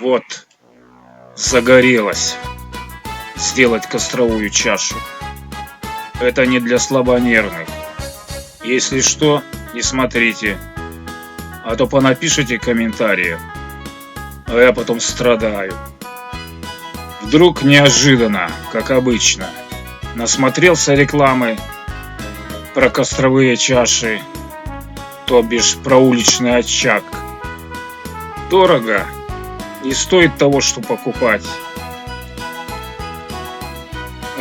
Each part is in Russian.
Вот, загорелось сделать костровую чашу. Это не для слабонервных. Если что, не смотрите, а то понапишите комментарии, а я потом страдаю. Вдруг неожиданно, как обычно, насмотрелся рекламы про костровые чаши, то бишь про уличный очаг. Дорого, не стоит того, что покупать.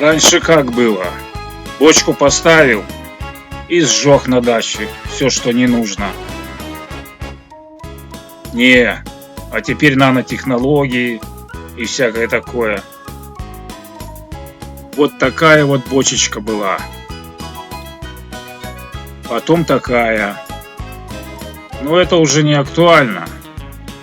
Раньше как было? Бочку поставил и сжег на даче все, что не нужно. Не, а теперь нанотехнологии и всякое такое. Вот такая вот бочечка была. Потом такая. Но это уже не актуально.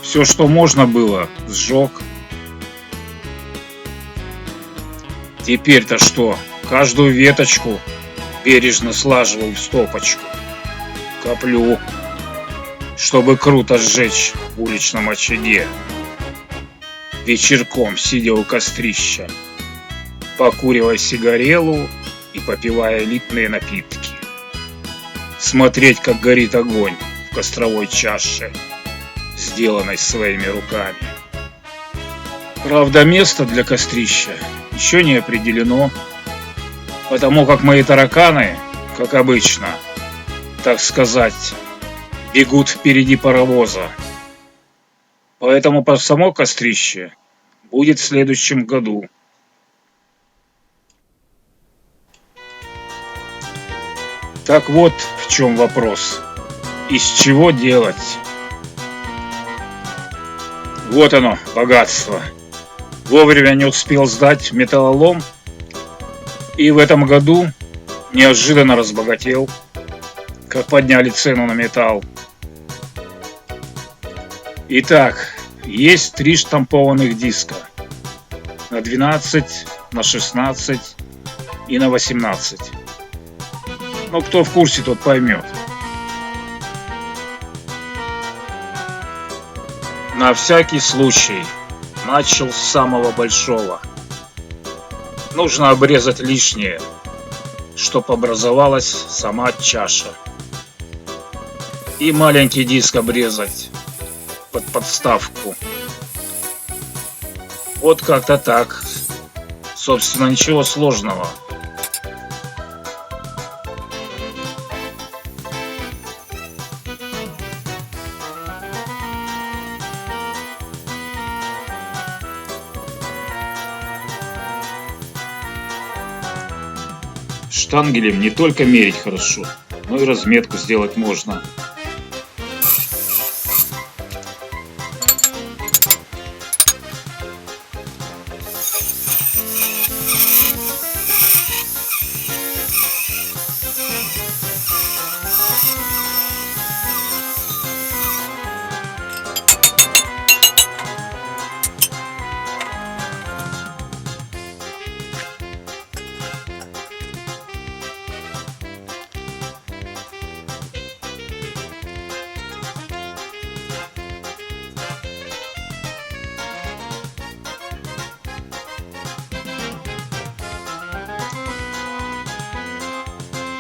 Все, что можно было, сжег. Теперь-то что? Каждую веточку бережно слаживаю в стопочку. Коплю, чтобы круто сжечь в уличном очаге. Вечерком, сидя у кострища, покуривая сигарелу и попивая элитные напитки. Смотреть, как горит огонь в костровой чаше, сделанной своими руками. Правда, место для кострища еще не определено, потому как мои тараканы, как обычно, так сказать, бегут впереди паровоза. Поэтому само кострище будет в следующем году. Так вот в чем вопрос. Из чего делать? Вот оно, богатство. Вовремя не успел сдать металлолом, и в этом году неожиданно разбогател, как подняли цену на металл. Итак, есть 3 штампованных диска на 12, на 16 и на 18. Но кто в курсе, тот поймет. На всякий случай начал с самого большого. Нужно обрезать лишнее, чтоб образовалась сама чаша. И маленький диск обрезать под подставку. Вот как-то так. Собственно, ничего сложного. Штангелем не только мерить хорошо, но и разметку сделать можно.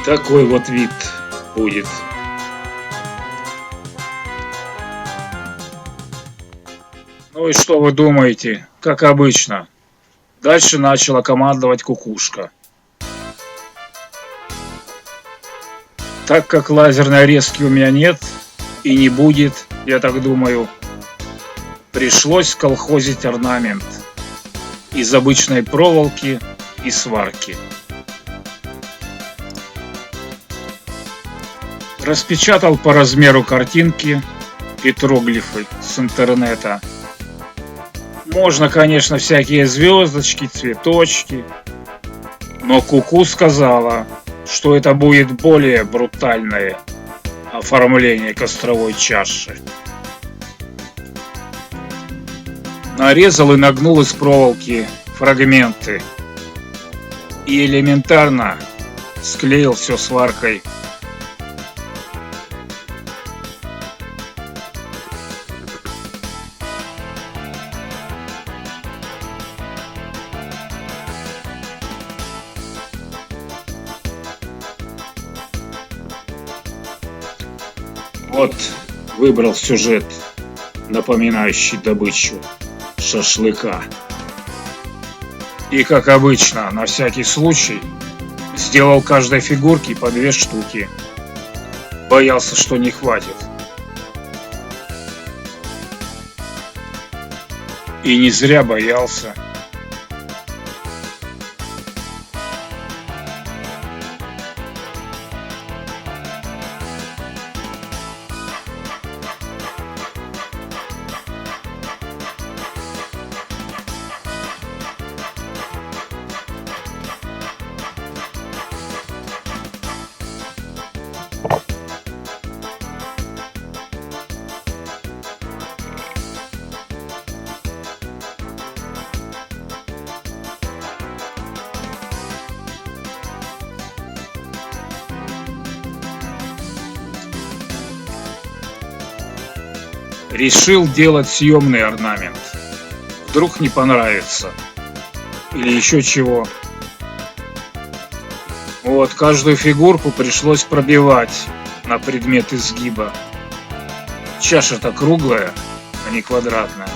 Такой вот вид будет. Ну и что вы думаете? Как обычно. Дальше начала командовать кукушка. Так как лазерной резки у меня нет и не будет, я так думаю, пришлось колхозить орнамент из обычной проволоки и сварки. Распечатал по размеру картинки, петроглифы с интернета. Можно, конечно, всякие звездочки, цветочки, но Куку сказала, что это будет более брутальное оформление костровой чаши. Нарезал и нагнул из проволоки фрагменты и элементарно склеил все сваркой. Вот выбрал сюжет, напоминающий добычу шашлыка. И как обычно, на всякий случай, сделал каждой фигурке по 2 штуки. Боялся, что не хватит. И не зря боялся. Решил делать съемный орнамент. Вдруг не понравится. Или еще чего. Вот, каждую фигурку пришлось пробивать на предмет изгиба. Чаша-то круглая, а не квадратная.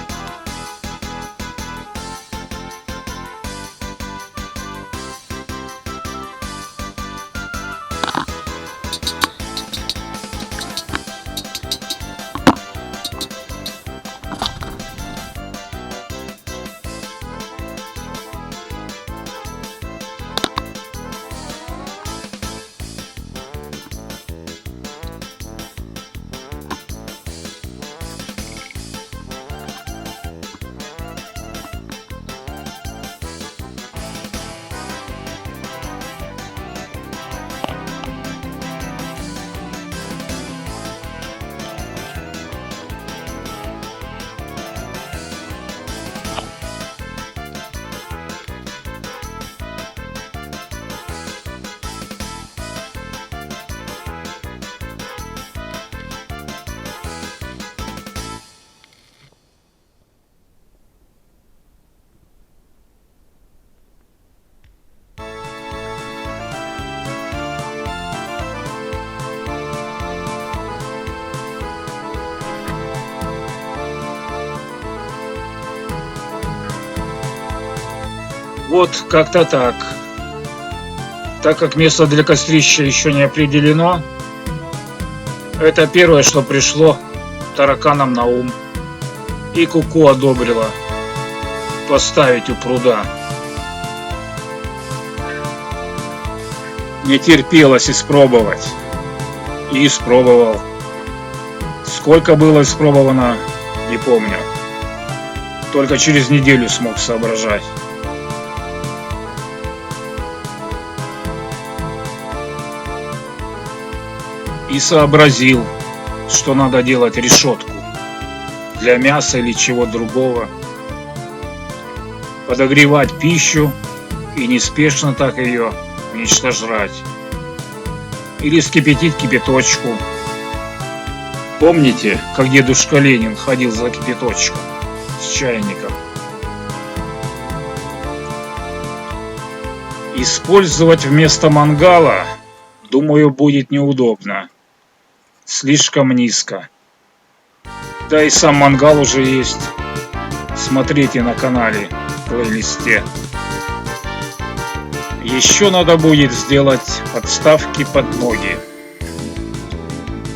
Вот как-то так. Так как место для кострища еще не определено, это первое, что пришло тараканам на ум. И Куку одобрила поставить у пруда. Не терпелось испробовать. И испробовал. Сколько было испробовано, не помню. Только через неделю смог соображать. И сообразил, что надо делать решетку для мяса или чего другого. Подогревать пищу и неспешно так ее нечто жрать. Или вскипятить кипяточку. Помните, как дедушка Ленин ходил за кипяточком с чайником? Использовать вместо мангала, думаю, будет неудобно. Слишком низко. Да и сам мангал уже есть. Смотрите на канале, в плейлисте. Еще надо будет сделать подставки под ноги,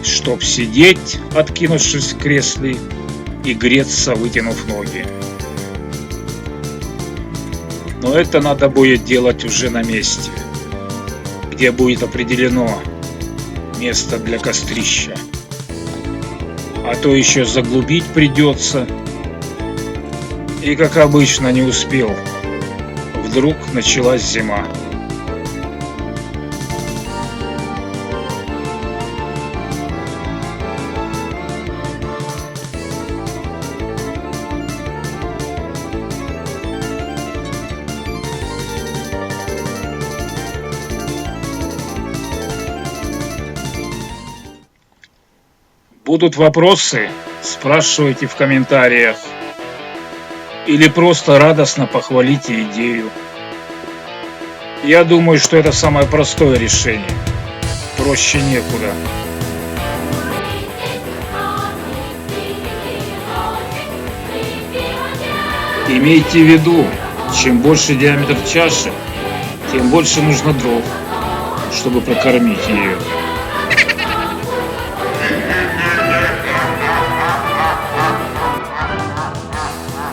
чтоб сидеть, откинувшись в кресле, и греться, вытянув ноги. Но это надо будет делать уже на месте, где будет определено место для кострища. А то еще заглубить придется. И как обычно не успел. Вдруг началась зима. Будут вопросы, спрашивайте в комментариях. Или просто радостно похвалите идею. Я думаю, что это самое простое решение. Проще некуда. Имейте в виду, чем больше диаметр чаши, тем больше нужно дров, чтобы прокормить ее.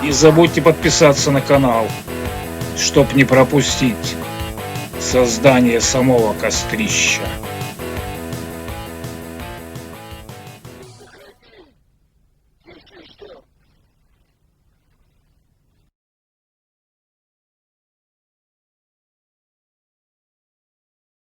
Не забудьте подписаться на канал, чтоб не пропустить создание самого кострища.